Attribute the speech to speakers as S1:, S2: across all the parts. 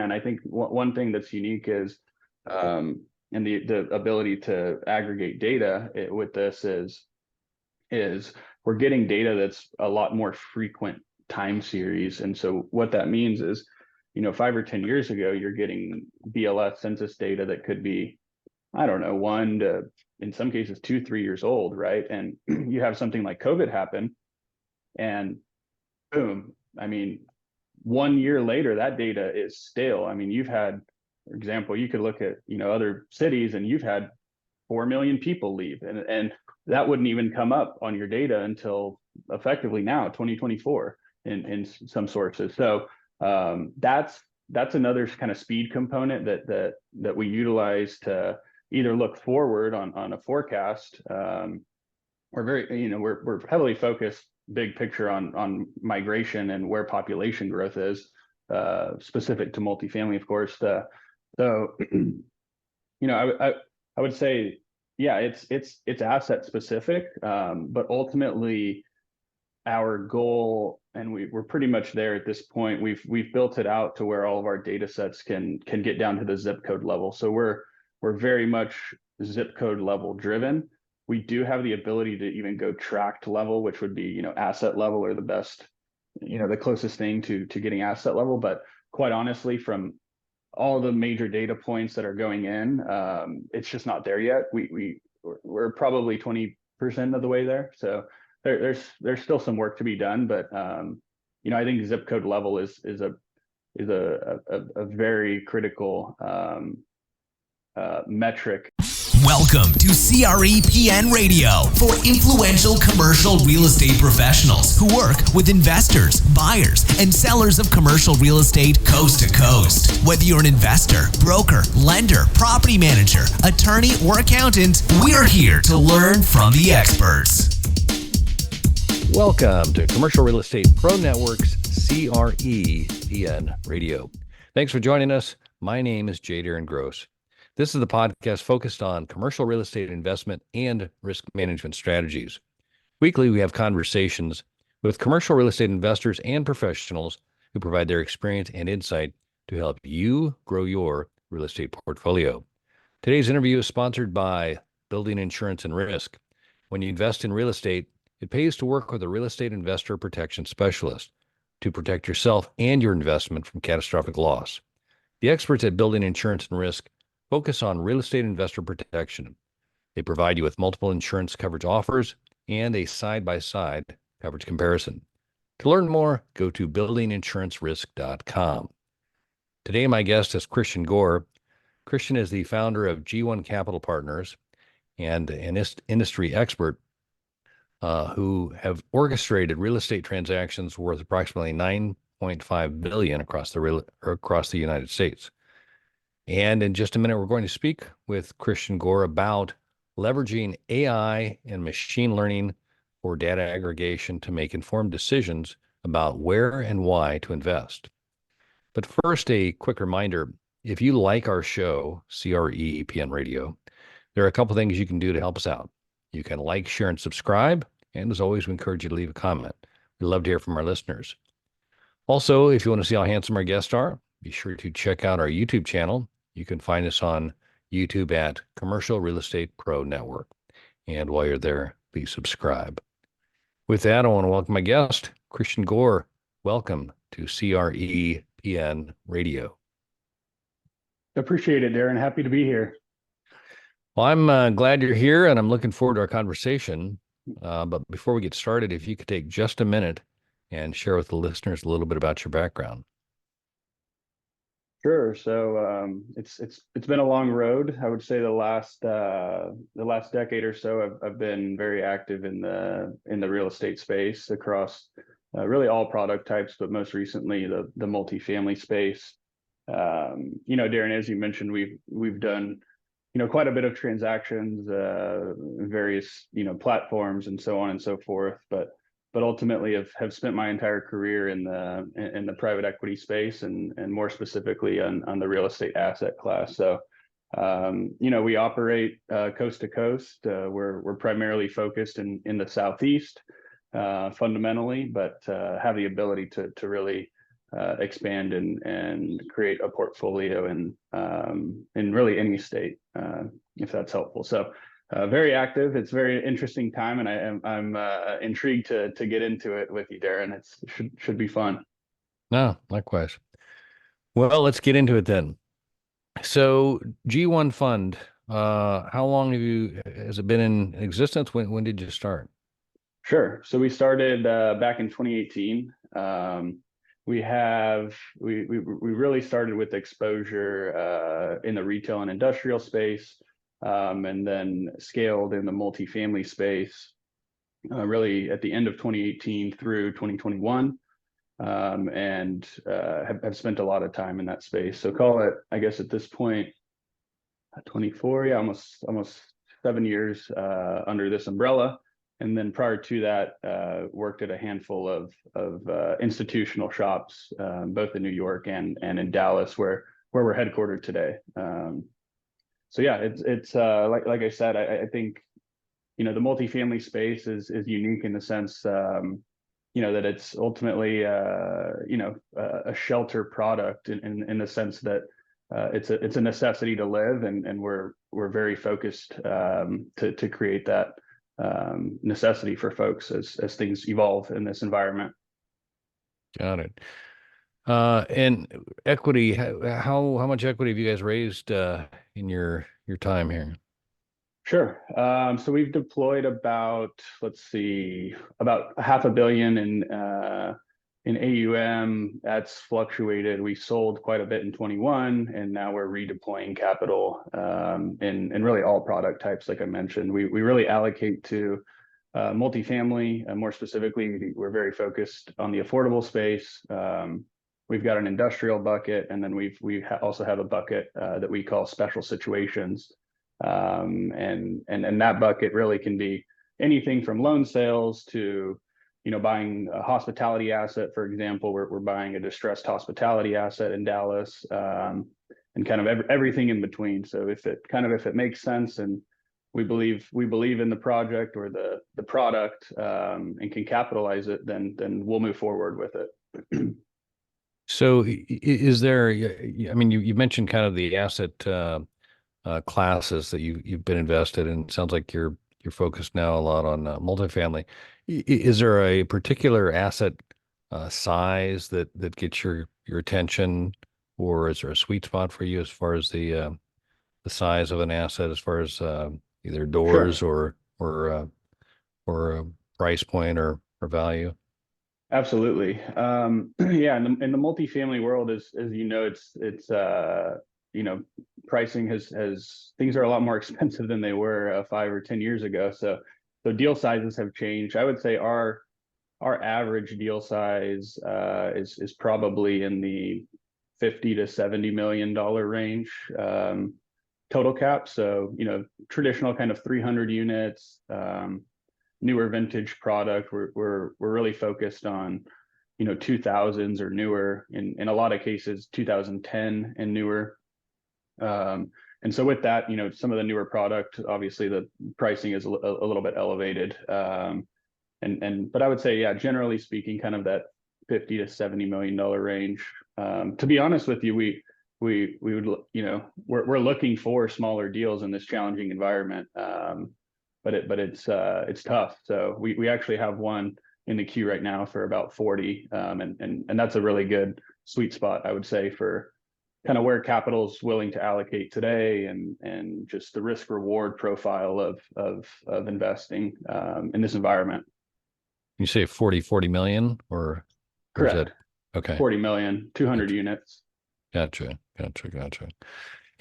S1: and I think one thing that's unique is, and the ability to aggregate data with this is we're getting data that's a lot more frequent time series. And so what that means is, 5 or 10 years ago, you're getting BLS census data that could be, I don't know, 1 to, in some cases, 2, 3 years old, right? And you have something like COVID happen, and boom, I mean, 1 year later, that data is stale. I mean, you've had, for example, you could look at, other cities, and you've had 4 million people leave, and that wouldn't even come up on your data until effectively now, 2024, in some sources. So that's another kind of speed component that we utilize to either look forward on a forecast. We're very, we're heavily focused big picture on migration and where population growth is, specific to multifamily, of course. So, I would say, yeah, it's asset specific, but ultimately our goal, and we're pretty much there at this point. We've built it out to where all of our data sets can get down to the zip code level. So we're very much zip code level driven. We do have the ability to even go tract level, which would be, asset level, or the best, the closest thing to getting asset level. But quite honestly, from all the major data points that are going in, it's just not there yet. We're probably 20% of the way there. So there's still some work to be done, but I think zip code level is a very critical metric.
S2: Welcome to CRE Radio for influential commercial real estate professionals who work with investors, buyers, and sellers of commercial real estate coast to coast. Whether you're an investor, broker, lender, property manager, attorney, or accountant, we're here to learn from the experts.
S3: Welcome to Commercial Real Estate Pro Network's CRE Radio. Thanks for joining us. My name is J. Darren Gross. This is the podcast focused on commercial real estate investment and risk management strategies. Weekly, we have conversations with commercial real estate investors and professionals who provide their experience and insight to help you grow your real estate portfolio. Today's interview is sponsored by Building Insurance and Risk. When you invest in real estate, it pays to work with a real estate investor protection specialist to protect yourself and your investment from catastrophic loss. The experts at Building Insurance and Risk focus on real estate investor protection. They provide you with multiple insurance coverage offers and a side-by-side coverage comparison. To learn more, go to buildinginsurancerisk.com. Today, my guest is Christian Gore. Christian is the founder of G1 Capital Partners and an industry expert who have orchestrated real estate transactions worth approximately $9.5 billion across the United States. And in just a minute, we're going to speak with Christian Gore about leveraging AI and machine learning for data aggregation to make informed decisions about where and why to invest. But first, a quick reminder, if you like our show, CRE Radio, there are a couple things you can do to help us out. You can like, share, and subscribe. And as always, we encourage you to leave a comment. We'd love to hear from our listeners. Also, if you want to see how handsome our guests are, be sure to check out our YouTube channel. You can find us on YouTube at Commercial Real Estate Pro Network. And while you're there, please subscribe. With that, I want to welcome my guest, Christian Gore. Welcome to CRE Radio.
S1: Appreciate it, Darren. Happy to be here.
S3: Well, I'm glad you're here, and I'm looking forward to our conversation. But before we get started, if you could take just a minute and share with the listeners a little bit about your background.
S1: Sure. So it's been a long road. I would say the last decade or so, I've been very active in the real estate space across really all product types, but most recently the multifamily space. Darren, as you mentioned, we've done quite a bit of transactions, various platforms and so on and so forth, but ultimately have spent my entire career in the private equity space and more specifically on the real estate asset class. So we operate coast to coast. We're primarily focused in the Southeast fundamentally, but have the ability to really expand and create a portfolio in really any state, if that's helpful. So very active. It's a very interesting time, and I'm intrigued to get into it with you, Darren. It should be fun.
S3: No, likewise. Well, let's get into it then. So G1 Fund, how long has it been in existence? When did you start?
S1: Sure. So we started back in 2018. We really started with exposure in the retail and industrial space, and then scaled in the multifamily space, really at the end of 2018 through 2021, and have spent a lot of time in that space. So call it, I guess, at this point, 24, yeah, almost 7 years under this umbrella. And then prior to that, worked at a handful of institutional shops, both in New York and in Dallas, where we're headquartered today. So yeah, it's like I said, I think the multifamily space is unique in the sense that it's ultimately a shelter product in the sense that it's a necessity to live, and we're very focused to create that necessity for folks as things evolve in this environment.
S3: Got it. And equity, how much equity have you guys raised in your time here?
S1: Sure. So we've deployed about, let's see, about $500 million in AUM. That's fluctuated. We sold quite a bit in 21, and now we're redeploying capital in really all product types. Like I mentioned, we really allocate to multifamily. More specifically, we're very focused on the affordable space. We've got an industrial bucket, and then we also have a bucket that we call special situations. And that bucket really can be anything from loan sales to buying a hospitality asset. For example, we're buying a distressed hospitality asset in Dallas, and kind of everything in between. So if it makes sense, and we believe in the project or the product, and can capitalize it, then we'll move forward with it.
S3: So is there, I mean, you mentioned kind of the asset classes that you've been invested in. It sounds like you're focused now a lot on multifamily. Is there a particular asset size that gets your attention, or is there a sweet spot for you as far as the size of an asset, as far as either doors
S1: Sure.
S3: or a price point or value?
S1: Absolutely. Yeah, in the multifamily world, as you know, it's pricing has things are a lot more expensive than they were 5 or 10 years ago. So deal sizes have changed. I would say our average deal size is probably in the 50 to $70 million range, total cap. So traditional kind of 300 units. Newer vintage product. We're really focused on 2000s or newer, in a lot of cases 2010 and newer. And so with that, some of the newer product, obviously the pricing is a little bit elevated. But I would say, yeah, generally speaking, kind of that 50 to $70 million range. To be honest with you, we would, we're looking for smaller deals in this challenging environment. But it's tough. So we actually have one in the queue right now for about 40, and that's a really good sweet spot, I would say, for kind of where capital's willing to allocate today, and just the risk reward profile of investing in this environment.
S3: You say 40 million, or is
S1: Correct.
S3: that okay?
S1: 40 million, 200
S3: Gotcha.
S1: units.
S3: Gotcha.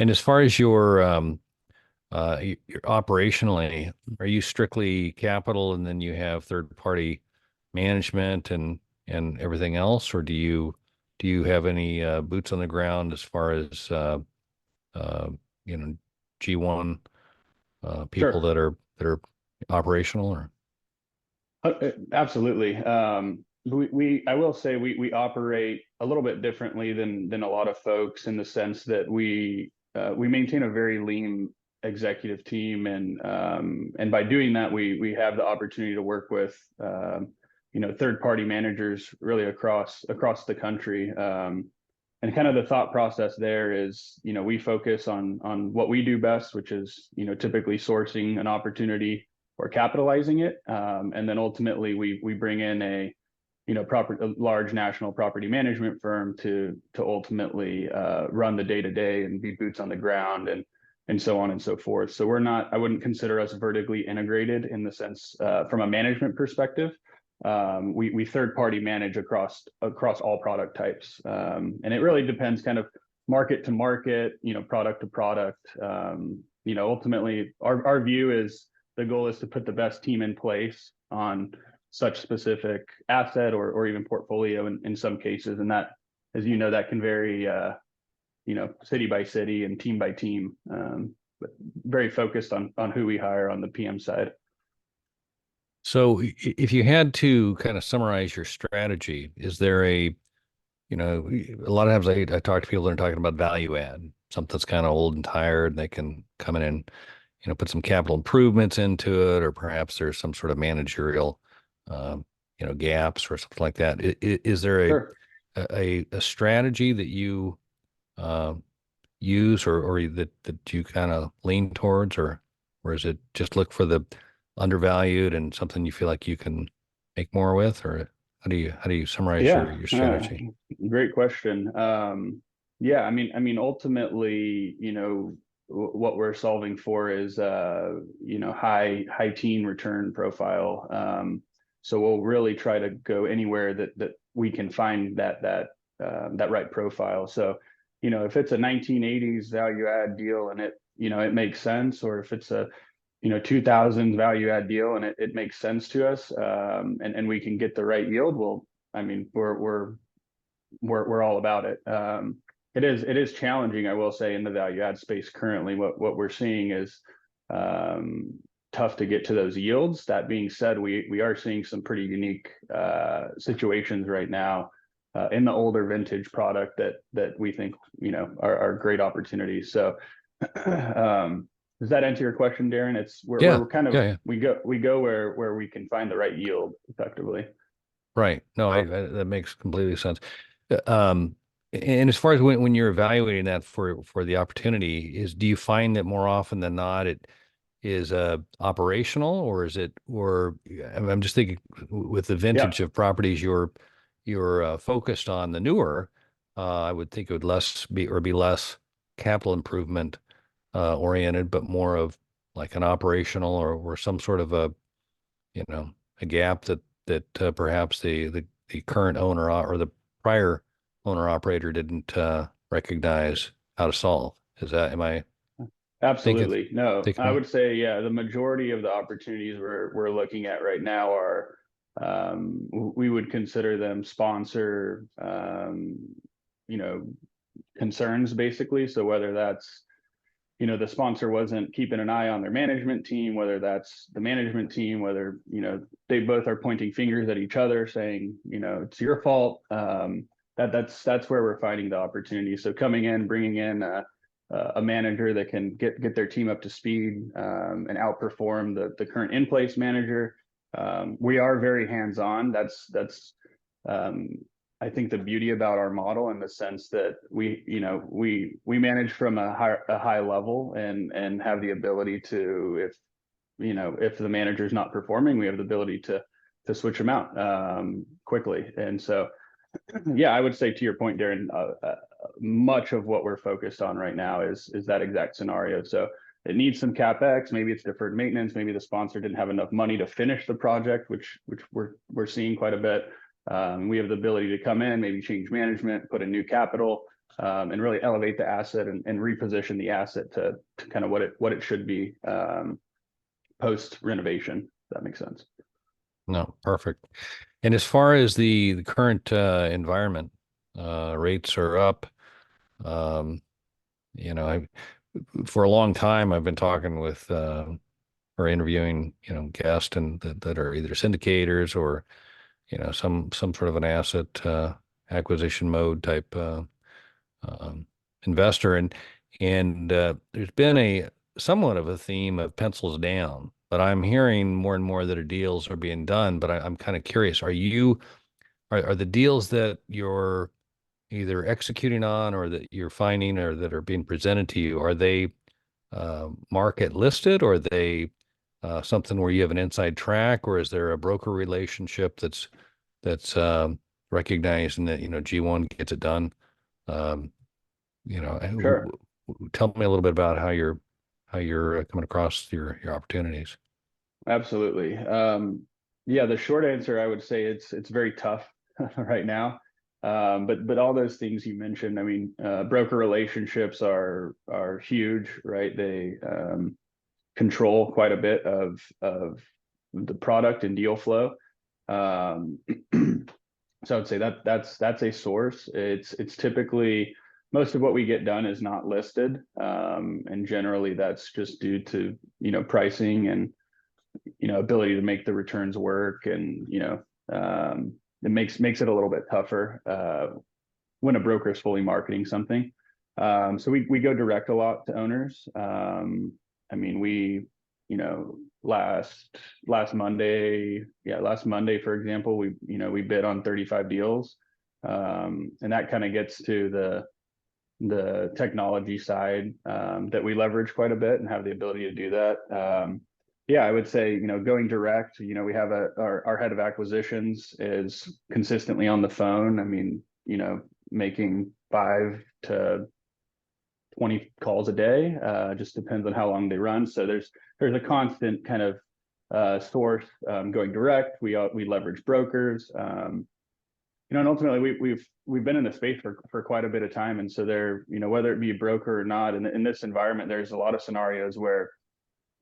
S3: And as far as your operationally, are you strictly capital and then you have third party management and everything else, or do you have any boots on the ground as far as G1 people
S1: Sure.
S3: that are operational, or?
S1: Absolutely. I will say we operate a little bit differently than a lot of folks, in the sense that we maintain a very lean executive team, and by doing that, we have the opportunity to work with third-party managers really across the country. And kind of the thought process there is, we focus on what we do best, which is, typically sourcing an opportunity or capitalizing it. And then ultimately we bring in a large national property management firm to ultimately run the day-to-day and be boots on the ground and so on and so forth. So I wouldn't consider us vertically integrated in the sense from a management perspective. We third party manage across all product types. And it really depends kind of market to market, product to product. Ultimately our view is the goal is to put the best team in place on such specific asset or even portfolio in some cases. And that, as that can vary, city by city and team by team, but very focused on who we hire on the PM side.
S3: So if you had to kind of summarize your strategy, is there a lot of times I talk to people that are talking about value add, something that's kind of old and tired, and they can come in and, put some capital improvements into it, or perhaps there's some sort of managerial, gaps or something like that. Is there
S1: Sure.
S3: a strategy that you use or that you kind of lean towards, or is it just look for the undervalued and something you feel like you can make more with, or how do you summarize your strategy?
S1: Great question. Yeah, ultimately, what we're solving for is high teen return profile. So we'll really try to go anywhere that we can find that right profile. So if it's a 1980s value add deal and it makes sense, or if it's a 2000s value add deal and it makes sense to us, and we can get the right yield, well, we're all about it. It is challenging, I will say, in the value add space currently. What we're seeing is tough to get to those yields. That being said, we are seeing some pretty unique situations right now in the older vintage product that we think are great opportunities. So does that answer your question, Darren? We're kind of
S3: yeah.
S1: we go where we can find the right yield effectively.
S3: Right. No, that makes completely sense. And as far as when you're evaluating that for the opportunity, do you find that more often than not it is operational, or is it, I'm just thinking with the vintage of properties you're focused on, the newer, I would think it would be less capital improvement oriented, but more of like an operational or some sort of a gap that perhaps the current owner or the prior owner operator didn't recognize how to solve. Am I
S1: Absolutely. No, I
S3: right?
S1: would say, yeah, the majority of the opportunities we're looking at right now are, we would consider them sponsor, concerns basically. So whether that's, the sponsor wasn't keeping an eye on their management team, whether that's the management team, whether, they both are pointing fingers at each other saying, it's your fault. That's where we're finding the opportunity. So coming in, bringing in a manager that can get their team up to speed and outperform the current in-place manager. We are very hands-on. That's I think the beauty about our model, in the sense that we manage from a high level and have the ability to, if the manager is not performing, we have the ability to switch them out quickly. And so, yeah, I would say, to your point, Darren, much of what we're focused on right now is that exact scenario. So it needs some CapEx, maybe it's deferred maintenance, maybe the sponsor didn't have enough money to finish the project, which we're seeing quite a bit. We have the ability to come in, maybe change management, put in new capital, and really elevate the asset and reposition the asset to kind of what it should be post renovation. If that makes sense.
S3: No, perfect. And as far as the current environment, rates are up. I for a long time I've been talking with or interviewing guests and that are either syndicators or some sort of an asset acquisition mode type investor, and there's been a somewhat of a theme of pencils down, but I'm hearing more and more that deals are being done. But I'm kind of curious, are the deals that you're either executing on or that you're finding or that are being presented to you, are they market listed, or are they something where you have an inside track, or is there a broker relationship that's recognizing that, G1 gets it done? Um,
S1: Sure.
S3: tell me a little bit about how you're coming across your opportunities.
S1: Absolutely. Yeah, the short answer, I would say it's very tough right now. But all those things you mentioned, I mean, broker relationships are huge, right? They control quite a bit of the product and deal flow. Um, so I would say that's a source. It's typically most of what we get done is not listed, and generally that's just due to pricing and ability to make the returns work, and it makes it a little bit tougher when a broker is fully marketing something. So we go direct a lot to owners. I mean, we last Monday, last Monday, for example, we bid on 35 deals, and that kind of gets to the technology side that we leverage quite a bit and have the ability to do that. Yeah, I would say, going direct, we have our head of acquisitions is consistently on the phone. I mean, making 5 to 20 calls a day, just depends on how long they run. So there's a constant kind of source going direct. We leverage brokers, and ultimately we've been in the space for quite a bit of time. And so whether it be a broker or not, in this environment, there's a lot of scenarios where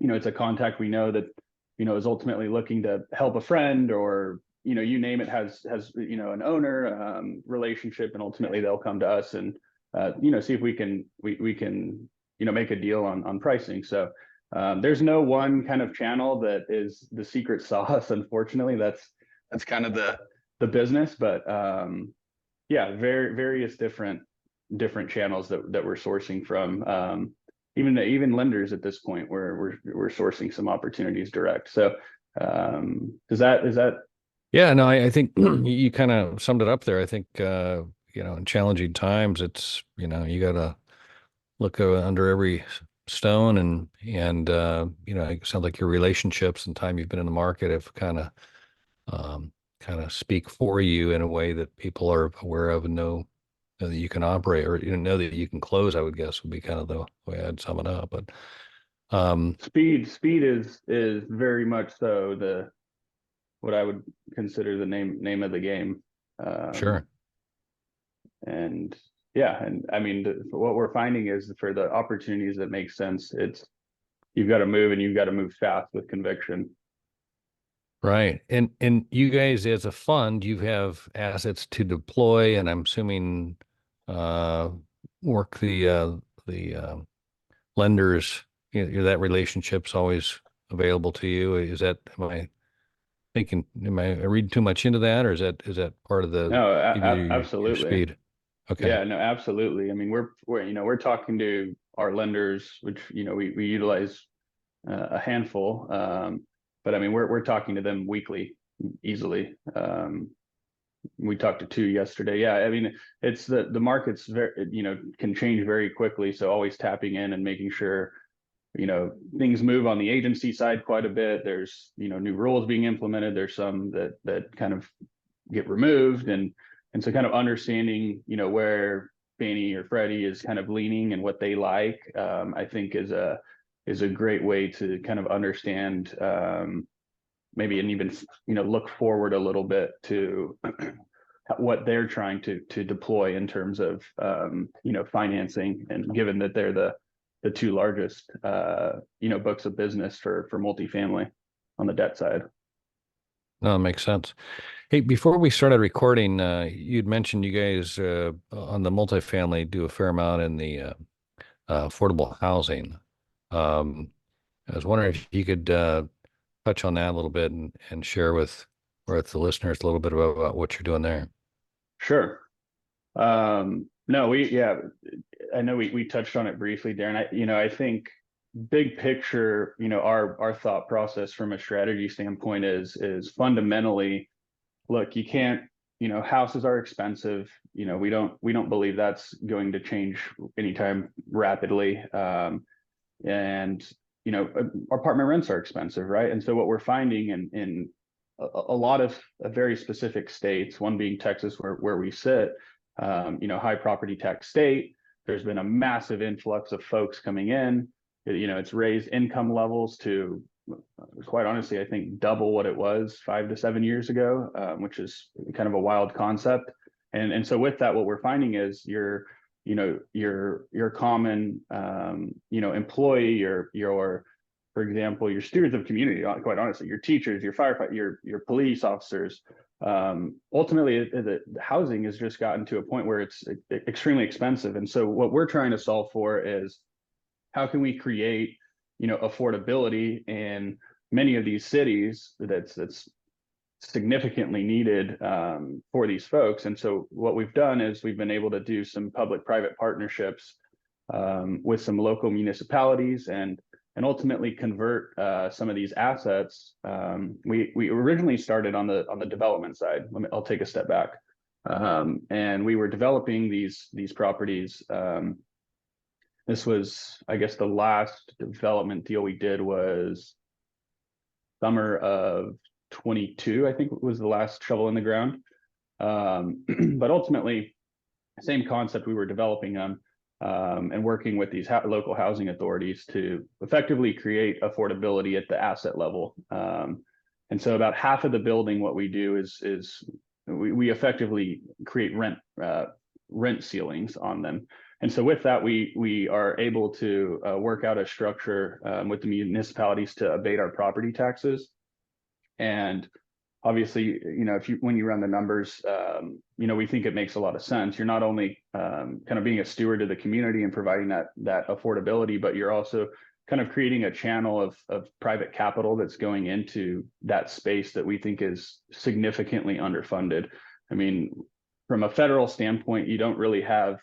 S1: it's a contact we know that is ultimately looking to help a friend, or you name it, has an owner relationship, and ultimately they'll come to us and see if we can make a deal on pricing. So there's no one kind of channel that is the secret sauce. Unfortunately, that's kind of the business. But yeah, various different channels that we're sourcing from. Even lenders at this point, we're sourcing some opportunities direct. So is that
S3: Yeah, no, I think you kind of summed it up there. I think in challenging times, it's you got to look under every stone, and it sounds like your relationships and time you've been in the market have kind of speak for you in a way that people are aware of and know that you can operate, or know that you can close, I would guess would be kind of the way I'd sum it up. But
S1: speed is very much so what I would consider the name of the game.
S3: Sure.
S1: And yeah, and I mean, what we're finding is for the opportunities that make sense, you've got to move, and you've got to move fast with conviction.
S3: Right. And you guys, as a fund, you have assets to deploy, and I'm assuming uh work the lenders, that relationship's always available to you. Am I reading too much into that, or is that part of the
S1: No,
S3: give you your
S1: absolutely.
S3: speed? Okay.
S1: Yeah, no, absolutely. I mean, we're talking to our lenders, which we utilize a handful, but I mean we're talking to them weekly, easily. We talked to 2 yesterday. Yeah, I mean it's the market's very can change very quickly, so always tapping in and making sure things move on the agency side quite a bit. There's new rules being implemented. There's some that kind of get removed, and so kind of understanding where Fannie or Freddie is kind of leaning and what they like, I think is a great way to kind of understand, maybe, and even look forward a little bit to what they're trying to deploy in terms of financing, and given that they're the 2 largest books of business for multifamily on the debt side.
S3: No, it makes sense. Hey, before we started recording, you'd mentioned you guys on the multifamily do a fair amount in the affordable housing. Um, I was wondering if you could touch on that a little bit and share with the listeners a little bit about what you're doing there.
S1: Sure. No, yeah, I know we touched on it briefly, Darren. I think big picture, our thought process from a strategy standpoint is fundamentally, look, you can't, houses are expensive. We don't believe that's going to change anytime rapidly. And apartment rents are expensive, right? And so what we're finding in a lot of very specific states, one being Texas, where we sit, high property tax state. There's been a massive influx of folks coming in. It's raised income levels to, quite honestly, I think double what it was 5 to 7 years ago, which is kind of a wild concept. And so with that, what we're finding is your common employee, for example, your stewards of community, quite honestly, your teachers, your firefighters, your police officers. Ultimately, the housing has just gotten to a point where it's extremely expensive. And so what we're trying to solve for is, how can we create, affordability in many of these cities that's significantly needed for these folks. And so what we've done is we've been able to do some public-private partnerships with some local municipalities and ultimately convert some of these assets. We originally started on the development side. I'll take a step back. And we were developing these properties. This was, I guess, the last development deal we did was summer of 22, I think was the last shovel in the ground. But ultimately, same concept, we were developing them and working with these local housing authorities to effectively create affordability at the asset level. And so about half of the building, what we do is we effectively create rent ceilings on them. And so with that, we are able to work out a structure with the municipalities to abate our property taxes. And obviously, when you run the numbers, we think it makes a lot of sense. You're not only kind of being a steward to the community and providing that affordability, but you're also kind of creating a channel of private capital that's going into that space that we think is significantly underfunded. I mean, from a federal standpoint, you don't really have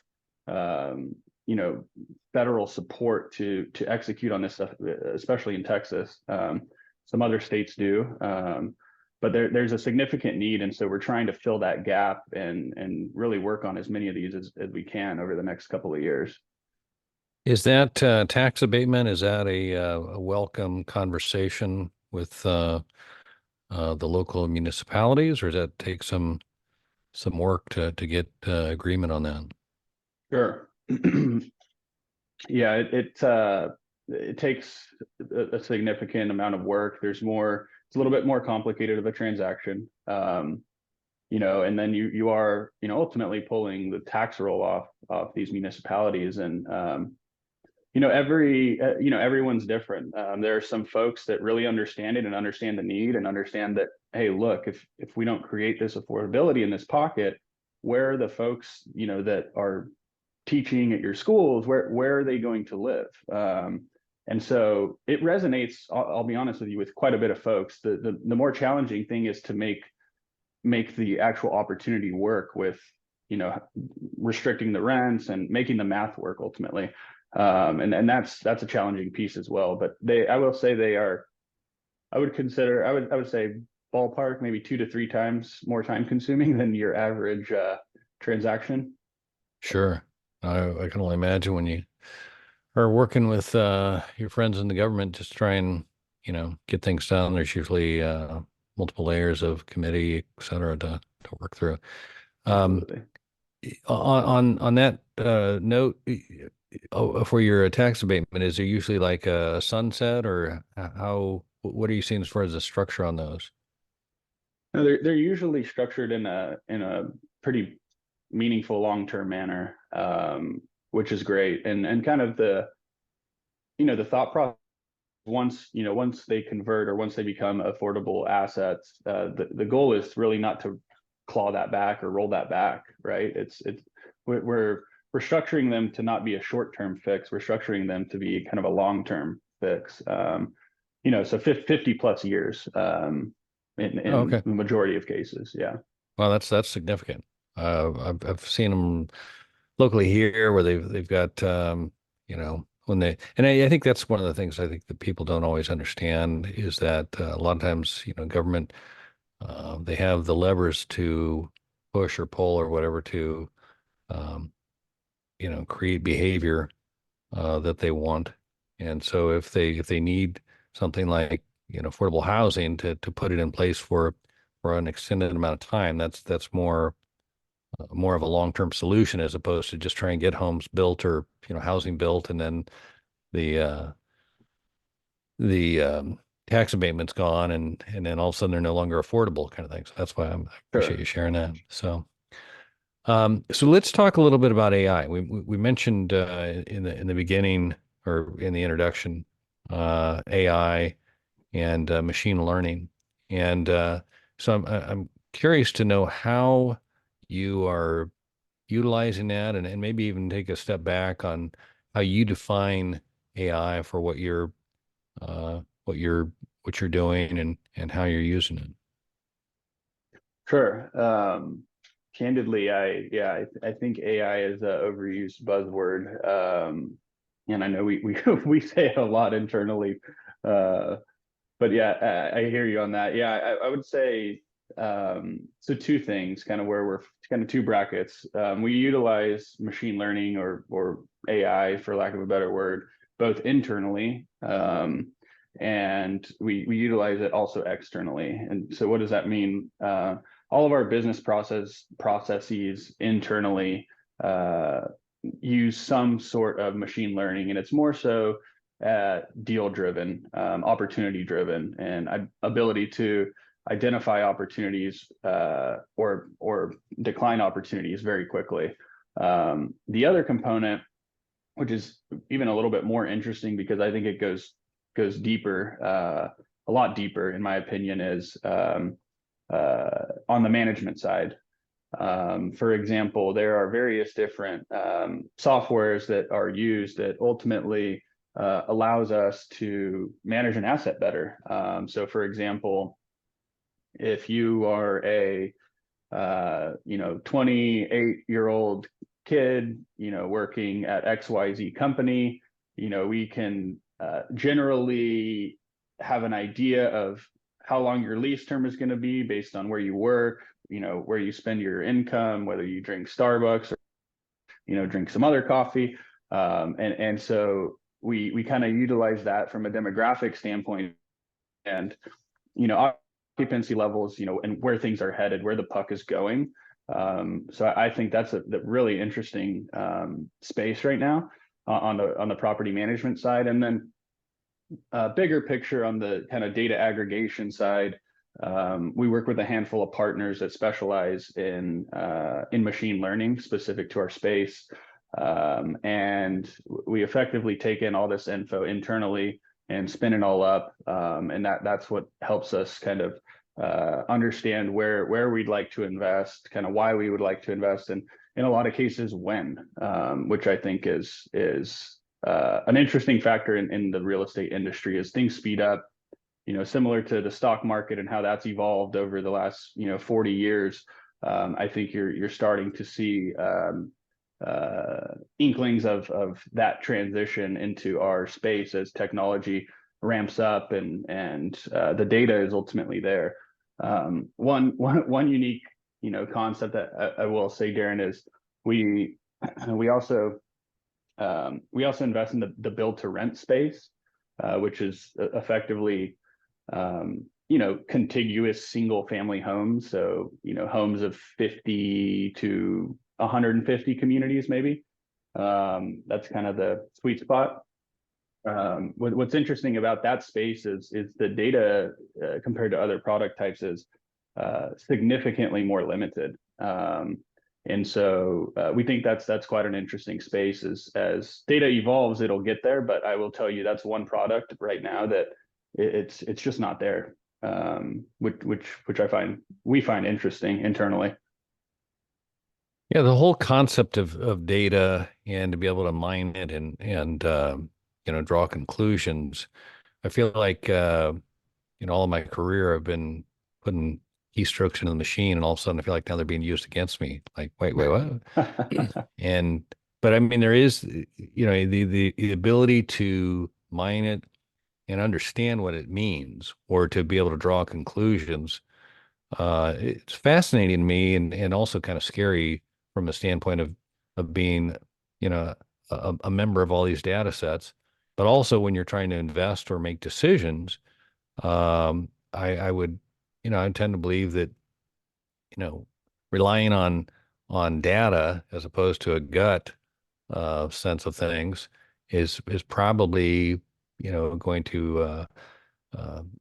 S1: federal support to execute on this stuff, especially in Texas. Some other states do, but there's a significant need, and so we're trying to fill that gap and really work on as many of these as we can over the next couple of years.
S3: Is that tax abatement? Is that a welcome conversation with the local municipalities, or does that take some work to get agreement on that?
S1: Sure. Yeah, it takes a significant amount of work. It's a little bit more complicated of a transaction. And then you are, ultimately pulling the tax roll off these municipalities. And, everyone's different. There are some folks that really understand it and understand the need and understand that, hey, look, if we don't create this affordability in this pocket, where are the folks, that are teaching at your schools, where are they going to live? And so it resonates, I'll be honest with you, with quite a bit of folks. The more challenging thing is to make the actual opportunity work with, restricting the rents and making the math work ultimately. And that's a challenging piece as well. But I will say I would say ballpark, maybe 2 to 3 times more time consuming than your average transaction.
S3: Sure. I can only imagine when you are working with your friends in the government, just try and, get things done. There's usually multiple layers of committee, et cetera, to work through. On that note, for your tax abatement, is there usually like a sunset, or what are you seeing as far as the structure on those?
S1: No, they're usually structured in a pretty meaningful long-term manner, which is great. And kind of the thought process, once they convert or once they become affordable assets, the goal is really not to claw that back or roll that back, right? We're structuring them to not be a short-term fix. We're structuring them to be kind of a long-term fix. So 50 plus years in the majority of cases. Yeah.
S3: Well, that's significant. I've seen them locally here where they've got I think that's one of the things I think that people don't always understand is that a lot of times, government, they have the levers to push or pull or whatever to, um, create behavior that they want. And so if they need something like, affordable housing to put it in place for an extended amount of time, that's more of a long-term solution as opposed to just trying to get homes built or, housing built and then the tax abatement's gone and then all of a sudden they're no longer affordable kind of thing. So that's why I appreciate
S1: Sure.
S3: you sharing that. So let's talk a little bit about AI. We mentioned in the beginning or in the introduction AI and machine learning, and so I'm curious to know how you are utilizing that, and maybe even take a step back on how you define AI for uh, what you're what you're doing and how you're using it.
S1: Sure. Candidly, I think AI is an overused buzzword. And I know we we say it a lot internally. Uh, but yeah, I hear you on that. Yeah, I would say so two things, kind of where we're kind of two brackets. We utilize machine learning or AI, for lack of a better word, both internally, and we utilize it also externally. And so what does that mean? All of our business processes internally use some sort of machine learning, and it's more so deal driven, opportunity driven, and ability to identify opportunities or decline opportunities very quickly. The other component, which is even a little bit more interesting because I think it goes deeper, a lot deeper in my opinion, is on the management side. For example, there are various different softwares that are used that ultimately allows us to manage an asset better. So, for example, if you are a 28-year-old kid, working at XYZ company, we can generally have an idea of how long your lease term is going to be based on where you work, where you spend your income, whether you drink Starbucks or drink some other coffee, and so we kind of utilize that from a demographic standpoint, and occupancy levels, and where things are headed, where the puck is going. So I think that's a really interesting space right now on the property management side, and then bigger picture on the kind of data aggregation side. We work with a handful of partners that specialize in machine learning specific to our space, and we effectively take in all this info internally and spin it all up, and that's what helps us kind of understand where we'd like to invest, kind of why we would like to invest, and in a lot of cases when, which I think is an interesting factor in the real estate industry as things speed up. Similar to the stock market and how that's evolved over the last 40 years. I think you're starting to see inklings of that transition into our space as technology ramps up and the data is ultimately there. One unique concept that I will say, Darren, is we we also invest in the build to rent space, which is effectively contiguous single family homes. So, homes of 50 to 150 communities, maybe. That's kind of the sweet spot. What's interesting about that space is the data compared to other product types is significantly more limited. And so we think that's quite an interesting space. As data evolves, it'll get there. But I will tell you that's one product right now that it's just not there, which we find interesting internally.
S3: Yeah, the whole concept of data and to be able to mine it and draw conclusions. I feel like all of my career I've been putting keystrokes into the machine, and all of a sudden I feel like now they're being used against me. Like, wait, what? And but I mean, there is, the ability to mine it and understand what it means, or to be able to draw conclusions. It's fascinating to me, and also kind of scary from a standpoint of being, you know, a member of all these data sets. But also when you're trying to invest or make decisions, I would, I tend to believe that, relying on data as opposed to a gut sense of things is probably, going to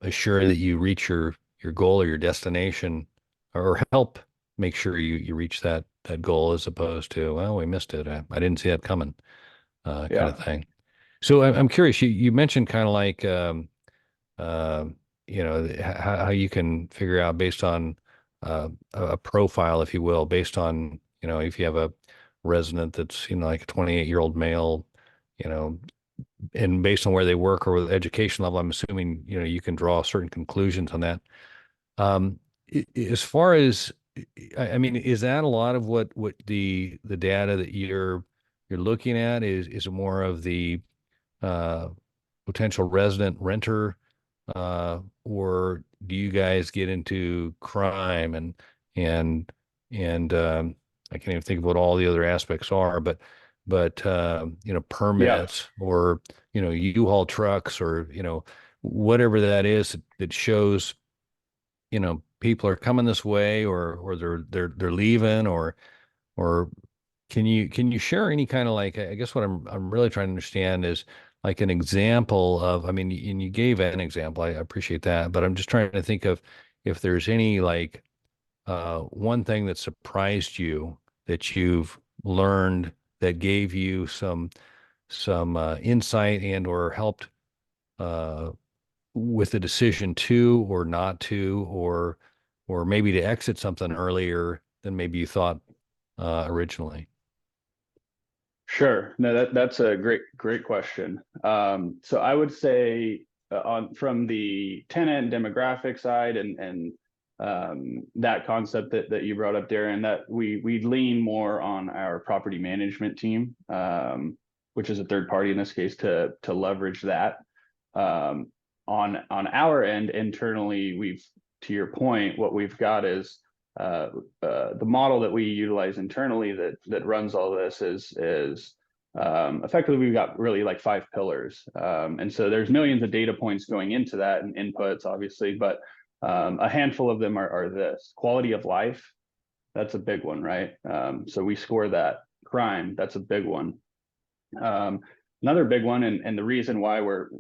S3: assure that you reach your goal or your destination, or help make sure you reach that goal, as opposed to, well, we missed it. I didn't see that coming, kind
S1: Yeah.
S3: of thing. So I'm curious. You mentioned kind of like, uh, how you can figure out based on a profile, if you will, based on, if you have a resident that's, like a 28-year-old male, you know, and based on where they work or with education level, I'm assuming, you can draw certain conclusions on that. Um, as far as, I mean, is that a lot of what the data that you're looking at is more of the uh, potential resident renter, or do you guys get into crime and and I can't even think of what all the other aspects are, but
S1: Yeah.
S3: permits, or U-Haul trucks, or whatever that is that shows people are coming this way, or they're leaving, or can you share any kind of, like, I guess what I'm really trying to understand is like an example of, I mean, and you gave an example, I appreciate that, but I'm just trying to think of if there's any, like, one thing that surprised you that you've learned that gave you some insight and or helped uh with the decision to or not to, or maybe to exit something earlier than maybe you thought originally.
S1: Sure. No, that's a great question. So I would say, on from the tenant demographic side, and that concept that you brought up, Darren, that we lean more on our property management team, which is a third party in this case, to leverage that. Um, on our end internally, to your point, what we've got is, the model that we utilize internally that runs all this is effectively, we've got really like five pillars, and so there's millions of data points going into that, and inputs obviously, but a handful of them are this: quality of life. That's a big one, right? So we score that. Crime, that's a big one. um, Another big one, and the reason why we're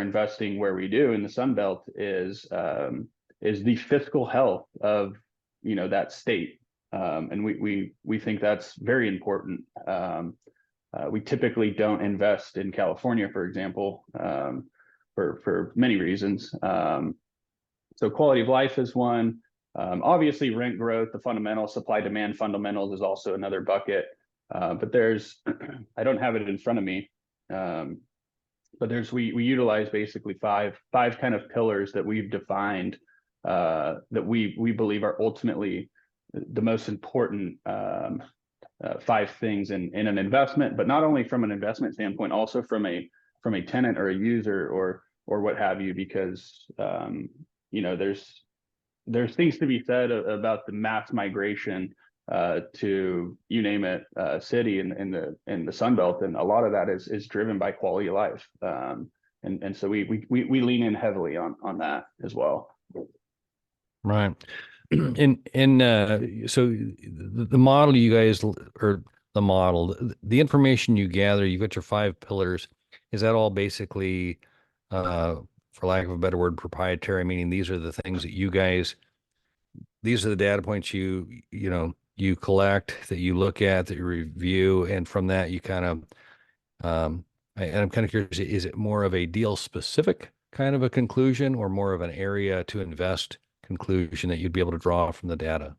S1: investing where we do in the Sun Belt is the fiscal health of that state, and we think that's very important. We typically don't invest in California, for example, for many reasons. So quality of life is one. Obviously, rent growth, the fundamental supply demand fundamentals is also another bucket. But there's, I don't have it in front of me, but we utilize basically five kind of pillars that we've defined, that we believe are ultimately the most important, five things in an investment, but not only from an investment standpoint, also from a tenant or a user, or what have you, because there's things to be said about the mass migration, to, you name it, city in the Sun Belt, and a lot of that is driven by quality of life, and so we lean in heavily on that as well.
S3: Right. And so the model you guys, or the model, the information you gather, you've got your five pillars. Is that all basically, for lack of a better word, proprietary? Meaning these are the things that these are the data points you collect, that you look at, that you review, and from that you kind of, and I'm kind of curious, is it more of a deal specific kind of a conclusion, or more of an area to invest conclusion that you'd be able to draw from the data?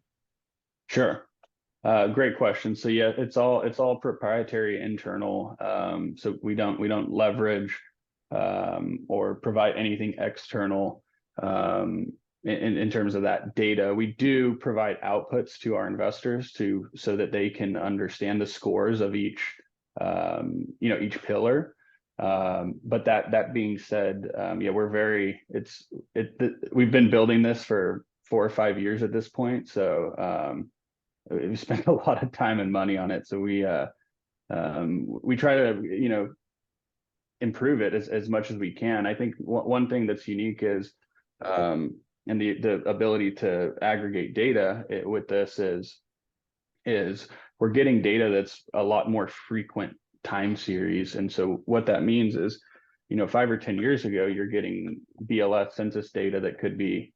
S1: Sure. Great question. So yeah, it's all proprietary internal. So we don't leverage, or provide anything external, in terms of that data. We do provide outputs to our investors so that they can understand the scores of each pillar. But that being said, yeah, we've been building this for 4 or 5 years at this point. So we spent a lot of time and money on it. So we try to, improve it as much as we can. I think one thing that's unique is, and the ability to aggregate data with this is we're getting data that's a lot more frequent time series. And so what that means is, 5 or 10 years ago, you're getting BLS census data that could be,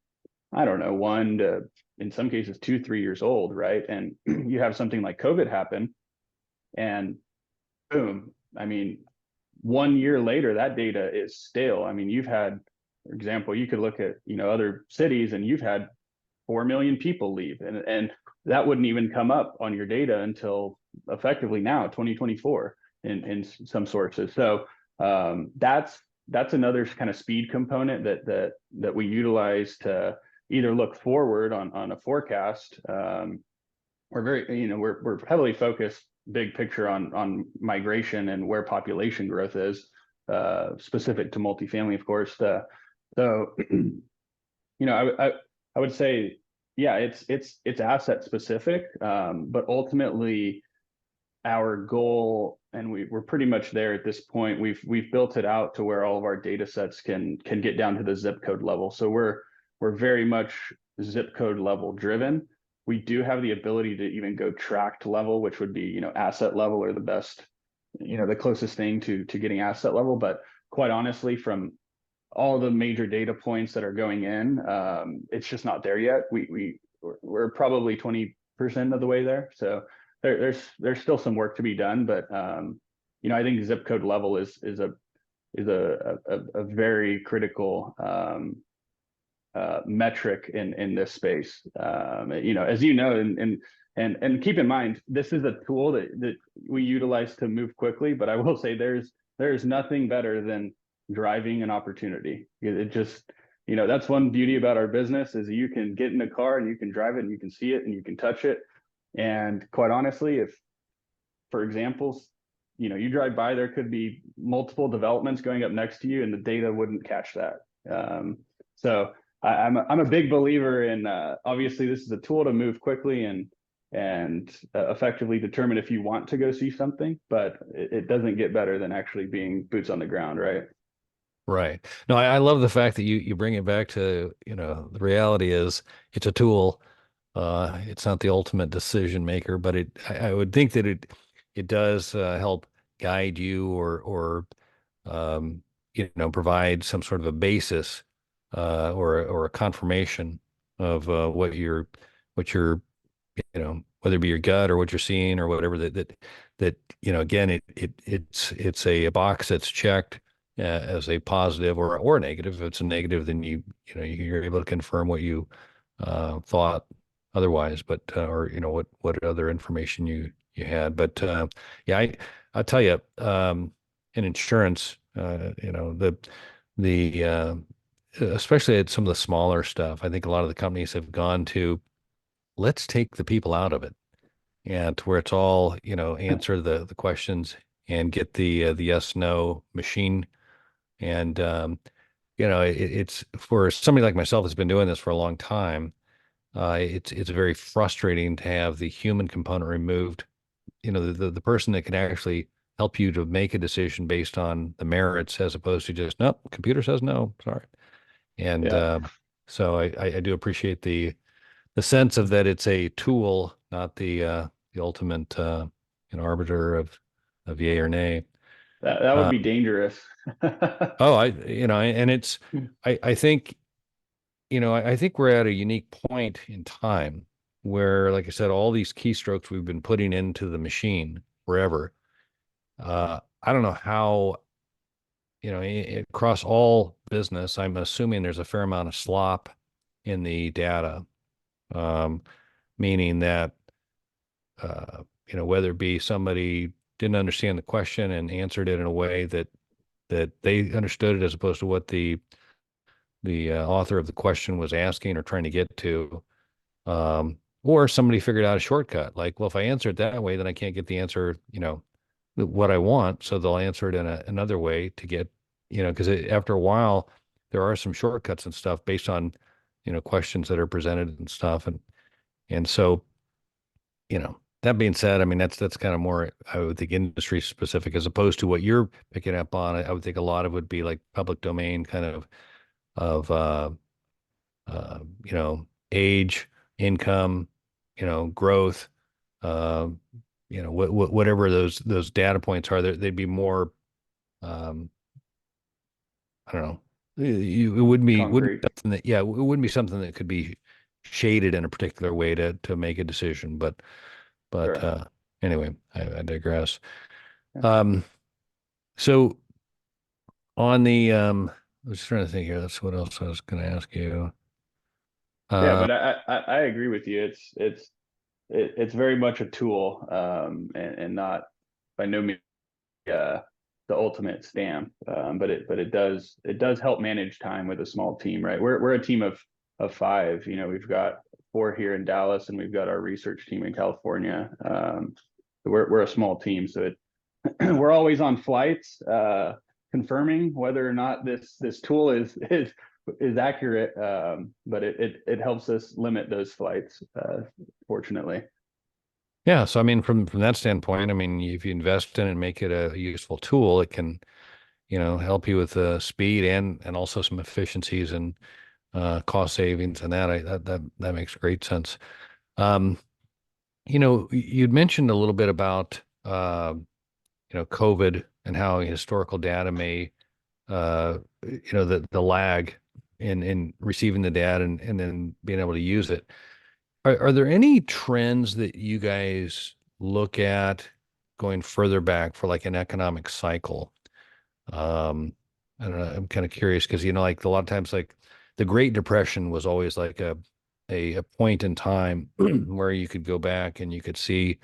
S1: I don't know, 1 to, in some cases, 2, 3 years old, right? And you have something like COVID happen, and boom, I mean, 1 year later, that data is stale. I mean, you've had, for example, you could look at, other cities, and you've had 4 million people leave, and that wouldn't even come up on your data until effectively now, 2024, in some sources. So that's another kind of speed component that we utilize to either look forward on a forecast. We're heavily focused big picture on migration and where population growth is, specific to multifamily, of course. So I would say, yeah, it's asset specific, but ultimately our goal, and we're pretty much there at this point. We've built it out to where all of our data sets can get down to the zip code level. So we're very much zip code level driven. We do have the ability to even go tract level, which would be, asset level, or the best, the closest thing to getting asset level. But quite honestly, from all the major data points that are going in, it's just not there yet. We're probably 20% of the way there. So there's still some work to be done, but I think zip code level is a very critical metric in this space. As you know, and keep in mind, this is a tool that we utilize to move quickly. But I will say there's nothing better than driving an opportunity. It just, that's one beauty about our business, is you can get in a car and you can drive it and you can see it and you can touch it. And quite honestly, if, for example, you drive by, there could be multiple developments going up next to you, and the data wouldn't catch that. So I'm a big believer in, obviously this is a tool to move quickly and effectively determine if you want to go see something, but it doesn't get better than actually being boots on the ground, right?
S3: Right. No, I love the fact that you bring it back to, the reality is it's a tool. It's not the ultimate decision maker, but I would think that it does help guide you or provide some sort of a basis or a confirmation of what you're whether it be your gut or what you're seeing or whatever that again it's a box that's checked as a positive or a negative. If it's a negative, then you're able to confirm what you thought otherwise, but or what other information you had. Yeah, I'll tell you, in insurance, the especially at some of the smaller stuff, I think a lot of the companies have gone to, let's take the people out of it, and to where it's all answer the questions and get the yes no machine. And it's for somebody like myself that's been doing this for a long time. It's very frustrating to have the human component removed. The person that can actually help you to make a decision based on the merits, as opposed to just, nope, computer says no, sorry. And
S1: Yeah.
S3: so I do appreciate the sense of that it's a tool, not the ultimate arbiter of yay or nay.
S1: That would
S3: Uh,
S1: be dangerous.
S3: oh, and it's I think I think we're at a unique point in time where, like I said, all these keystrokes we've been putting into the machine forever. I don't know how, across all business, I'm assuming there's a fair amount of slop in the data, um, meaning that, whether it be somebody didn't understand the question and answered it in a way that they understood it, as opposed to what the author of the question was asking or trying to get to, or somebody figured out a shortcut. Like, well, if I answer it that way, then I can't get the answer, what I want. So they'll answer it in another way to get, because after a while, there are some shortcuts and stuff based on, questions that are presented and stuff. And so, that being said, I mean, that's kind of more, I would think, industry specific as opposed to what you're picking up on. I would think a lot of it would be like public domain kind of, age, income, growth, uh, whatever those data points are, they'd be more, um, I don't know. It wouldn't be
S1: Concrete.
S3: something that, yeah, it wouldn't be something that could be shaded in a particular way to make a decision. But
S1: Sure.
S3: anyway, I digress.
S1: Yeah.
S3: Um, so on the I was trying to think here. That's what else I was going to ask you.
S1: Yeah,
S3: Uh,
S1: but I agree with you. It's very much a tool, and not by no means the ultimate stamp. But it does help manage time with a small team, right? We're a team of five. We've got four here in Dallas, and we've got our research team in California. So we're a small team, so we're always on flights, confirming whether or not this tool is accurate. But it helps us limit those flights, fortunately.
S3: yeah. So I mean, from that standpoint, I mean, if you invest in it and make it a useful tool, it can, help you with speed and also some efficiencies and cost savings, and that makes great sense. Um, you'd mentioned a little bit about COVID and how historical data may the lag in receiving the data and then being able to use it. Are there any trends that you guys look at going further back for like an economic cycle? Um, I don't know. I'm kind of curious because like a lot of times, like the Great Depression was always like a point in time where you could go back and you could see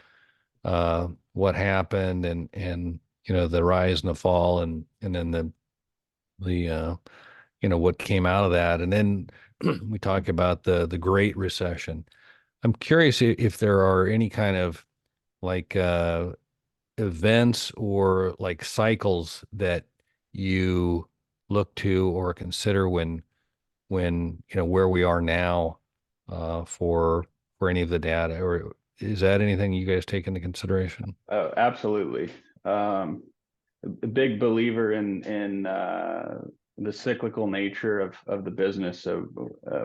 S3: what happened and the rise and the fall and then the what came out of that, and then we talk about the Great Recession. I'm curious if there are any kind of like events or like cycles that you look to or consider when where we are now for any of the data, or is that anything you guys take into consideration?
S1: Oh, absolutely. A big believer in the cyclical nature of the business. So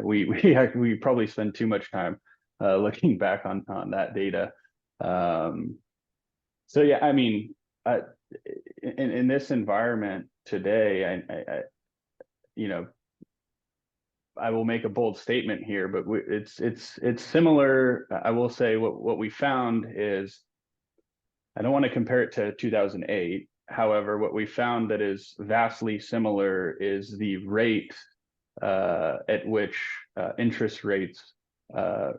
S1: we probably spend too much time looking back on that data. Um, so yeah, I mean, uh, in this environment today, you know, I will make a bold statement here, but it's similar. I will say what we found is, I don't want to compare it to 2008. However, what we found that is vastly similar is the rate at which interest rates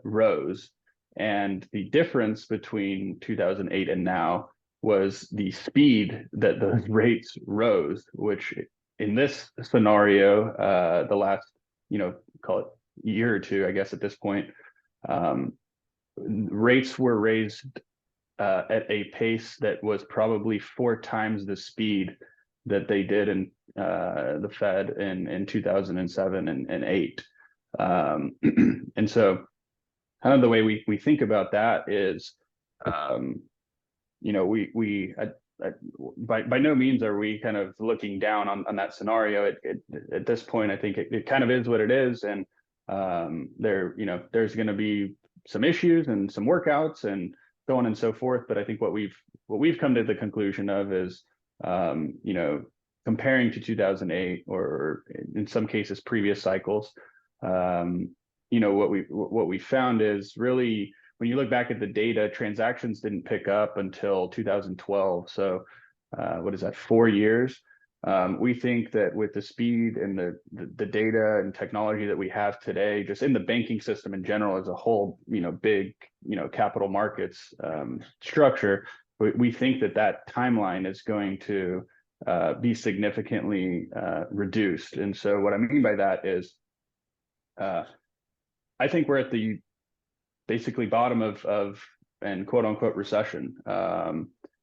S1: rose. And the difference between 2008 and now was the speed that those rates rose, which in this scenario, the last, call it year or two, I guess at this point, um, rates were raised at a pace that was probably four times the speed that they did in the Fed in 2007 and 8. And so kind of the way we think about that is, um, we by no means are we kind of looking down on that scenario. At this point, I think it kind of is what it is. And there's going to be some issues and some workouts and so on and so forth. But I think what we've come to the conclusion of is, comparing to 2008 or in some cases previous cycles, what we found is really, when you look back at the data, transactions didn't pick up until 2012. So what is that, 4 years? We think that with the speed and the data and technology that we have today, just in the banking system in general as a whole, big, capital markets structure, we think that timeline is going to be significantly reduced. And so what I mean by that is, I think we're at the basically bottom of and quote unquote recession.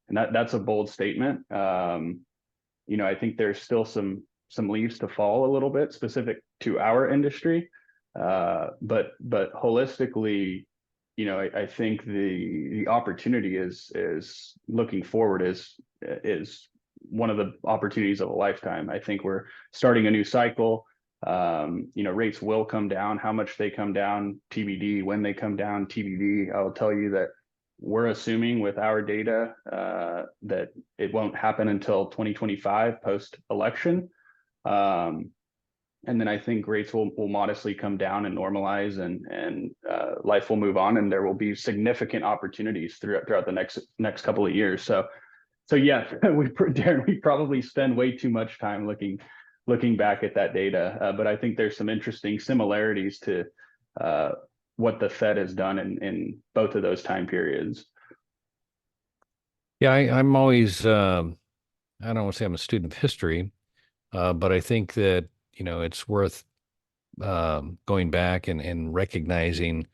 S1: and that's a bold statement. I think there's still some leaves to fall a little bit specific to our industry, but holistically, I think the opportunity is looking forward is one of the opportunities of a lifetime. I think we're starting a new cycle. Rates will come down. How much they come down, TBD. When they come down, TBD. I'll tell you that we're assuming with our data that it won't happen until 2025 post-election. And then I think rates will modestly come down and normalize, and life will move on, and there will be significant opportunities throughout the next couple of years. So yeah, Darren, we probably spend way too much time looking back at that data, but I think there's some interesting similarities to what the Fed has done in both of those time periods.
S3: Yeah, I'm always, I don't want to say I'm a student of history, but I think that, it's worth going back and recognizing,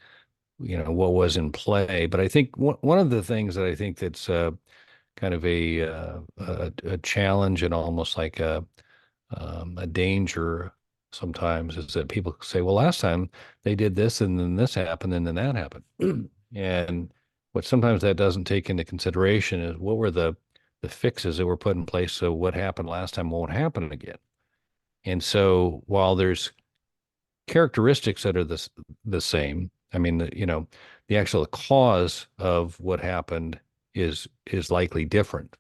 S3: what was in play. But I think one of the things that I think that's kind of a challenge and almost like a danger sometimes is that people say, well, last time they did this and then this happened and then that happened. And what sometimes that doesn't take into consideration is what were the fixes that were put in place so what happened last time won't happen again. And so while there's characteristics that are the same, I mean, the actual cause of what happened is likely different.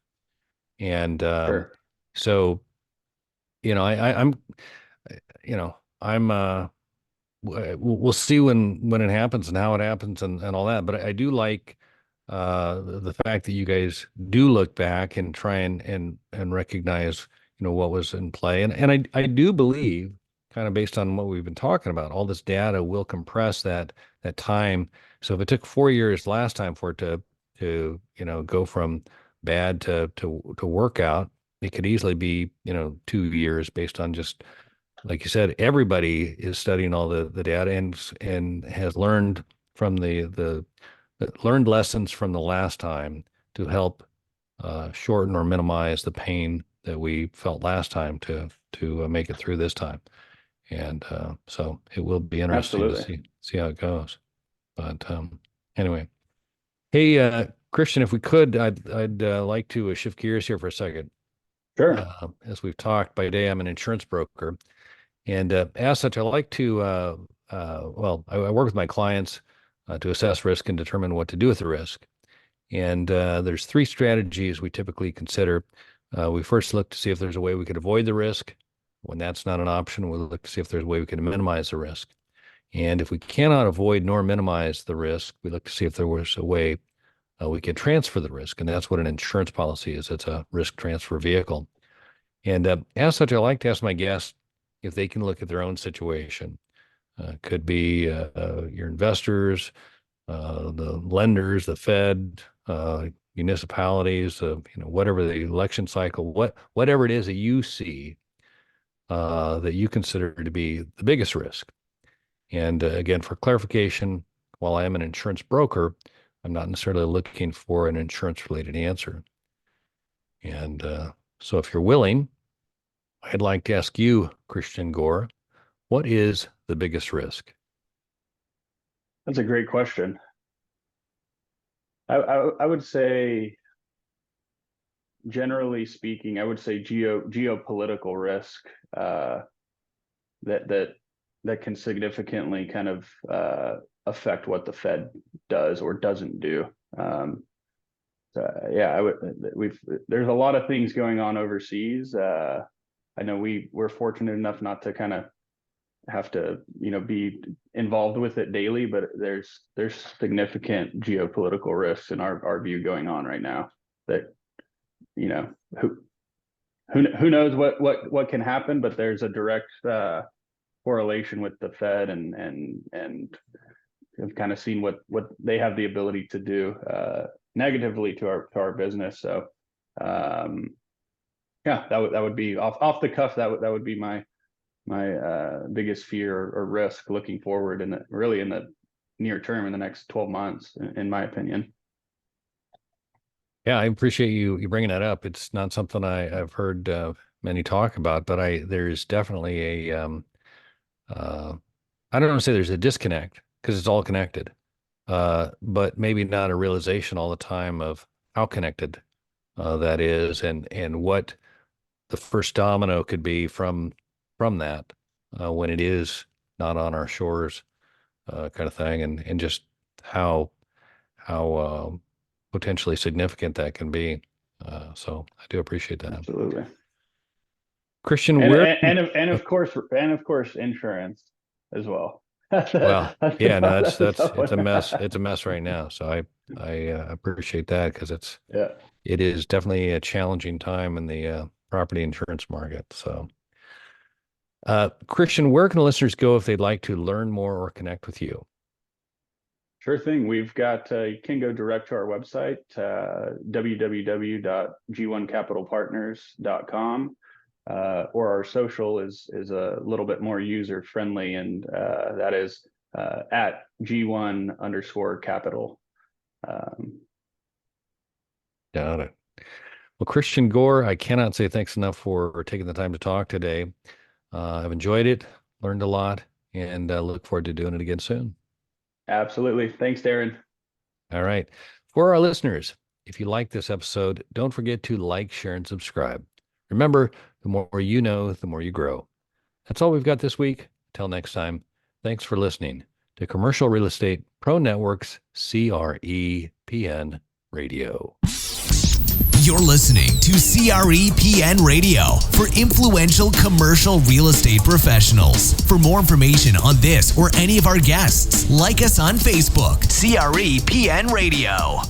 S3: And
S1: Sure.
S3: so, I'm, you know, I'm we'll see when it happens and how it happens and all that. But I do like the fact that you guys do look back and try and recognize, what was in play. And I do believe, kind of based on what we've been talking about, all this data will compress that time. So if it took 4 years last time for it to go from bad to work out, it could easily be 2 years based on just, like you said, everybody is studying all the data and has learned from the learned lessons from the last time to help shorten or minimize the pain that we felt last time to make it through this time. And so it will be interesting to
S1: Absolutely.
S3: see how it goes. But anyway, hey, Christian, if we could, I'd like to shift gears here for a second.
S1: Sure.
S3: As we've talked, by day I'm an insurance broker. And as such, I like to, I work with my clients to assess risk and determine what to do with the risk. And there's three strategies we typically consider. We first look to see if there's a way we could avoid the risk. When that's not an option, we'll look to see if there's a way we can minimize the risk. And if we cannot avoid nor minimize the risk, we look to see if there was a way we can transfer the risk. And that's what an insurance policy is. It's a risk transfer vehicle. And as such, I like to ask my guests if they can look at their own situation. Could be your investors, the lenders, the Fed, municipalities, whatever the election cycle, whatever it is that you see that you consider to be the biggest risk. And again, for clarification, while I am an insurance broker, I'm not necessarily looking for an insurance-related answer. And so if you're willing, I'd like to ask you, Christian Gore, what is the biggest risk?
S1: That's a great question. I would say, generally speaking, I would say geopolitical risk that can significantly kind of affect what the Fed does or doesn't do. Yeah, there's a lot of things going on overseas. I know we're fortunate enough not to kind of have to be involved with it daily, but there's significant geopolitical risks in our view going on right now that who knows what can happen, but there's a direct correlation with the Fed and have kind of seen what they have the ability to do negatively to our business. So yeah, that would be off the cuff. That would be my biggest fear or risk looking forward in the near term, in the next 12 months, in my opinion.
S3: Yeah, I appreciate you bringing that up. It's not something I've heard many talk about, but there's definitely a I don't want to say there's a disconnect because it's all connected, but maybe not a realization all the time of how connected that is, and what the first domino could be from that when it is not on our shores, kind of thing, and just how potentially significant that can be. So I do appreciate that.
S1: Absolutely.
S3: Christian,
S1: And
S3: where?
S1: of course insurance as well.
S3: Well,
S1: That's
S3: yeah, no,
S1: that's a tough
S3: it's a
S1: one.
S3: mess. It's a mess right now. So I appreciate that because
S1: Yeah.
S3: it is definitely a challenging time in the property insurance market. So, Christian, where can listeners go if they'd like to learn more or connect with you?
S1: Sure thing. We've got, you can go direct to our website, www.g1capitalpartners.com, or our social is a little bit more user friendly, and that is at G1_capital.
S3: Got it. Well, Christian Gore, I cannot say thanks enough for taking the time to talk today. I've enjoyed it, learned a lot, and look forward to doing it again soon.
S1: Absolutely. Thanks, Darren.
S3: All right. For our listeners, if you like this episode, don't forget to like, share, and subscribe. Remember, the more you know, the more you grow. That's all we've got this week. Until next time, thanks for listening to Commercial Real Estate Pro Network's CREPN Radio.
S2: You're listening to CREPN Radio for influential commercial real estate professionals. For more information on this or any of our guests, like us on Facebook, CREPN Radio.